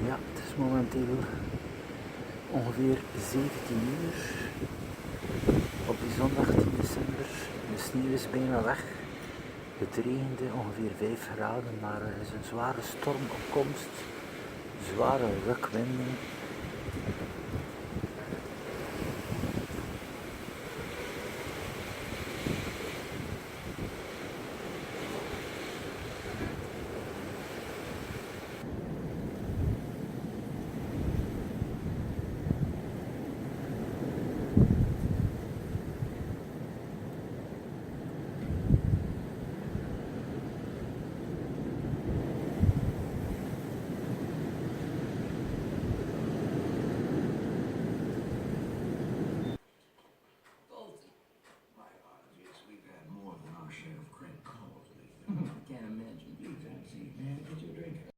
Ja, het is momenteel ongeveer 17 uur op die zondag 10 december. De sneeuw is bijna weg. Het regende ongeveer 5 graden, maar er is een zware storm op komst. Zware rukwinden.